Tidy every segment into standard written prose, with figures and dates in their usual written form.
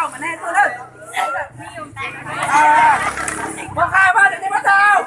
đầu mình này tôi đây. 1, 2, 3 để bắt đầu.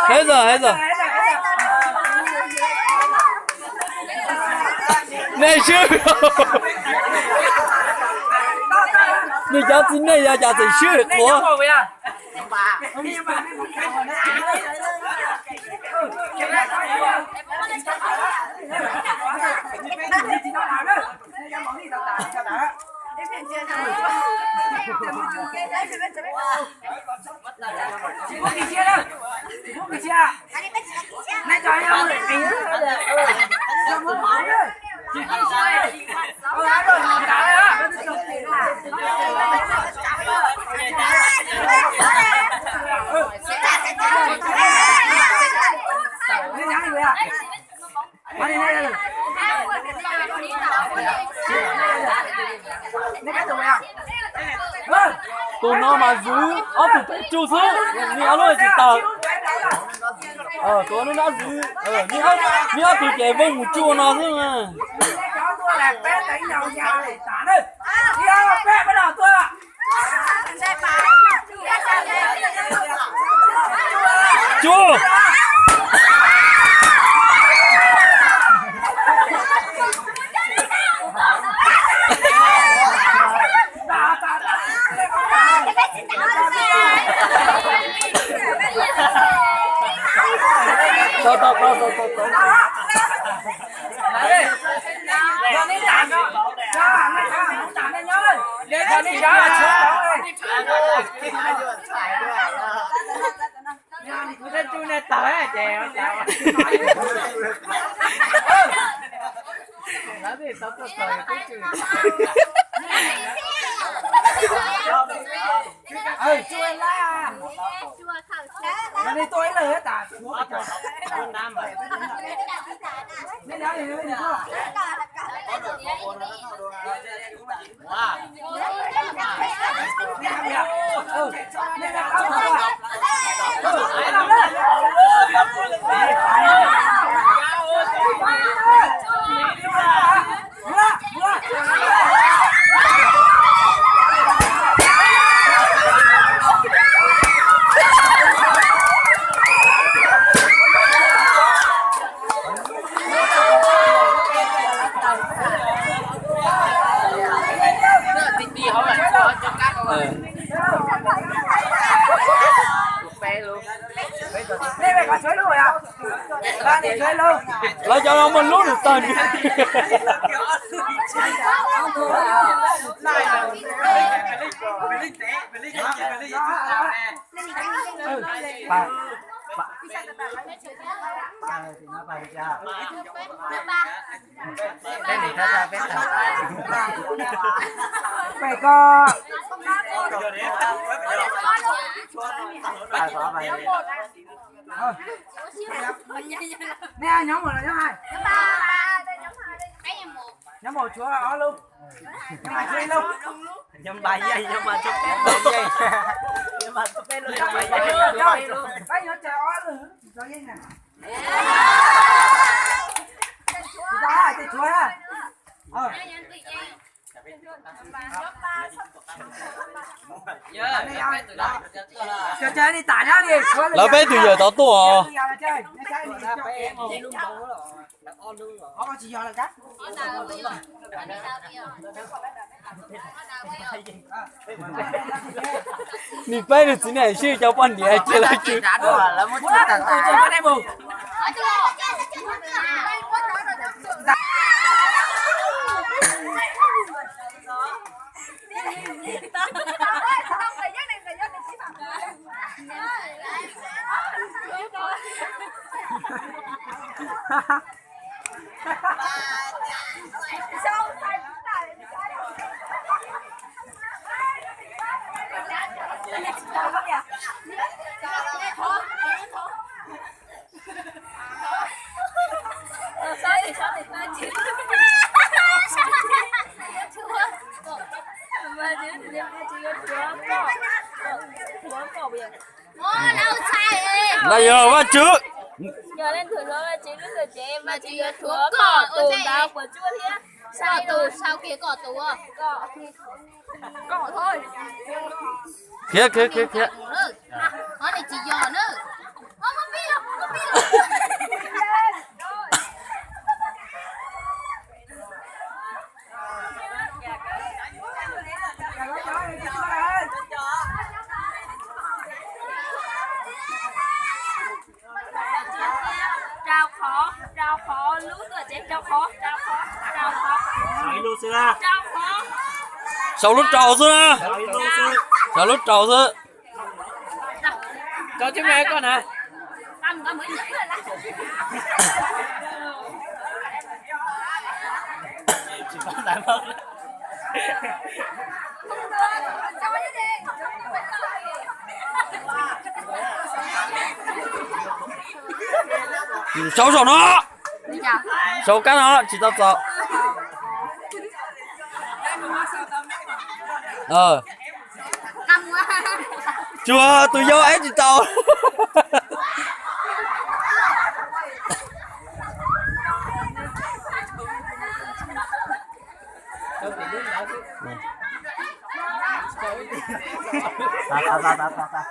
Hết rồi. Này chưa. Này cháu chính này là cháu thấy chưa có. Tụi nó mà giữ thì phải chú giữ nhớ luôn chỉ tờ tụi nó đã giữ nhớ thì cái vông của chua nó thôi mà chua Này tôi lời hết à? Nên đó thì nó không? Đây mày có chơi luôn à? Ra đi chơi luôn. Lấy cho nó mình lúc được tên. Mày có nè nhóm 1 là nhóm 2. Nhóm 1 chúa ở luôn. Nhóm 2 chơi luôn. Nhóm 3 giây nhóm 3 chụp giây. Nhóm 3 chụp luôn. Nhóm 3 giây luôn. Cái nó chờ ở luôn. Cho giây nè. Đó là chúa á. chơi đi tả nhá đi. Là bé từ giờ tao tua. Chơi họ có chỉ giờ là cắt. Ni bé được thế này chứ cháu con đi ai chơi lại chứ. Là một chút tả chơi cái này bù. Là giờ bắt trước. Giờ lên thử nói là chị lúc rồi chị em mà chị thua cỏ tù đào của chúa thế. Sao tù sao kia cỏ tù à? Cỏ thôi. Kia. Nó này chỉ giò nữa. Không biết đâu, không biết đâu. Trao khó lú rồi chị trao khó. Trao khó. Sao lúc trầu xưa? Sao lúc trầu xưa? Có chứ mẹ con hả? Cầm có mới nhảy rồi đó. Chị bắt lại mất. Sâu sổ nó. Sâu cá nó, chị tao sợ. Cầm quá. Chưa, tôi vô ấy chị tao. Ta.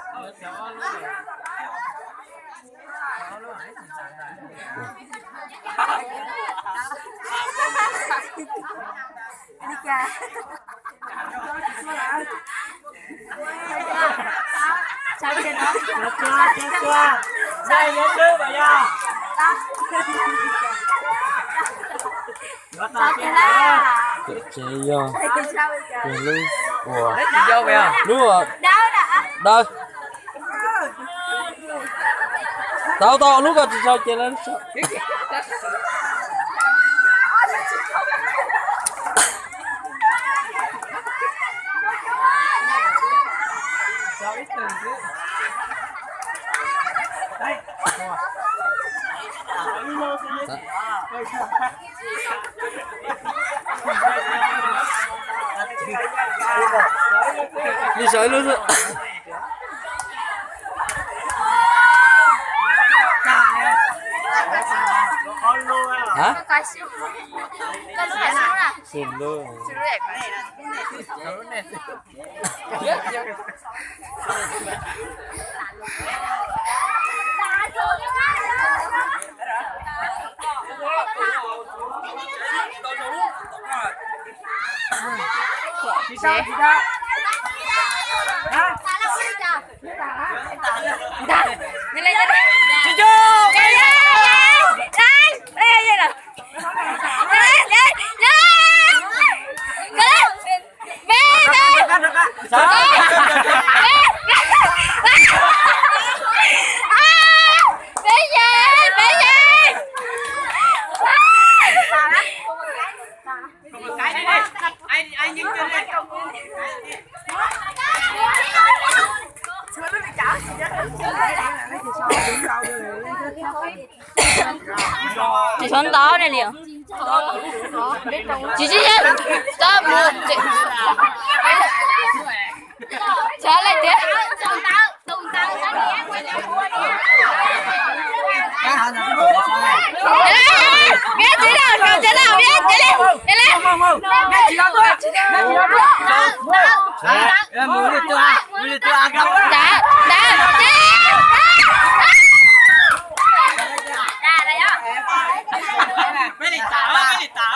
Đi cha. Sao trên đó? Chưa. Đây nhớ chứ bà ya. Chị vô. Chị lưu. Ủa. Chị vô vậy à? Đúng rồi. Đâu đã? Đây. Tao lúc nào chị sao chị lên sao? Đi sợi luôn rồi. Hả? Cái siêu. Cái lúc này sao nè? Xin luôn. Siêu đẹp. Chị sao? Chị sao? Hả? Chị vô. Đây nè. Chị Xuân to này liền. Chị to một chị. Trả lại tiếp. hả là cái bộ này biết chị nào biết chị lên đi lên nghe chị đâu nghe chị đâu mua đi tôi ăn đâu đã đây áไม่ได้ตาไม่ได้ตา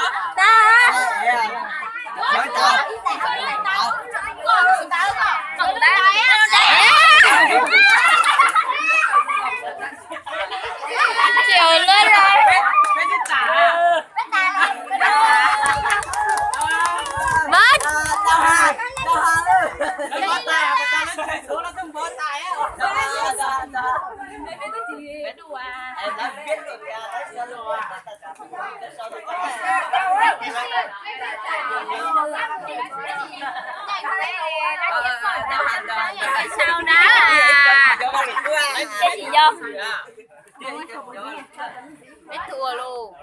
chiều lên rồi ไม่ได้ตา mất tao hà luôn แล้วก็ตายไปตายแล้วถูกแล้วต้องบอตายอ่ะ em đã biết rồi kìa sao đó à cái gì vô biết thua luôn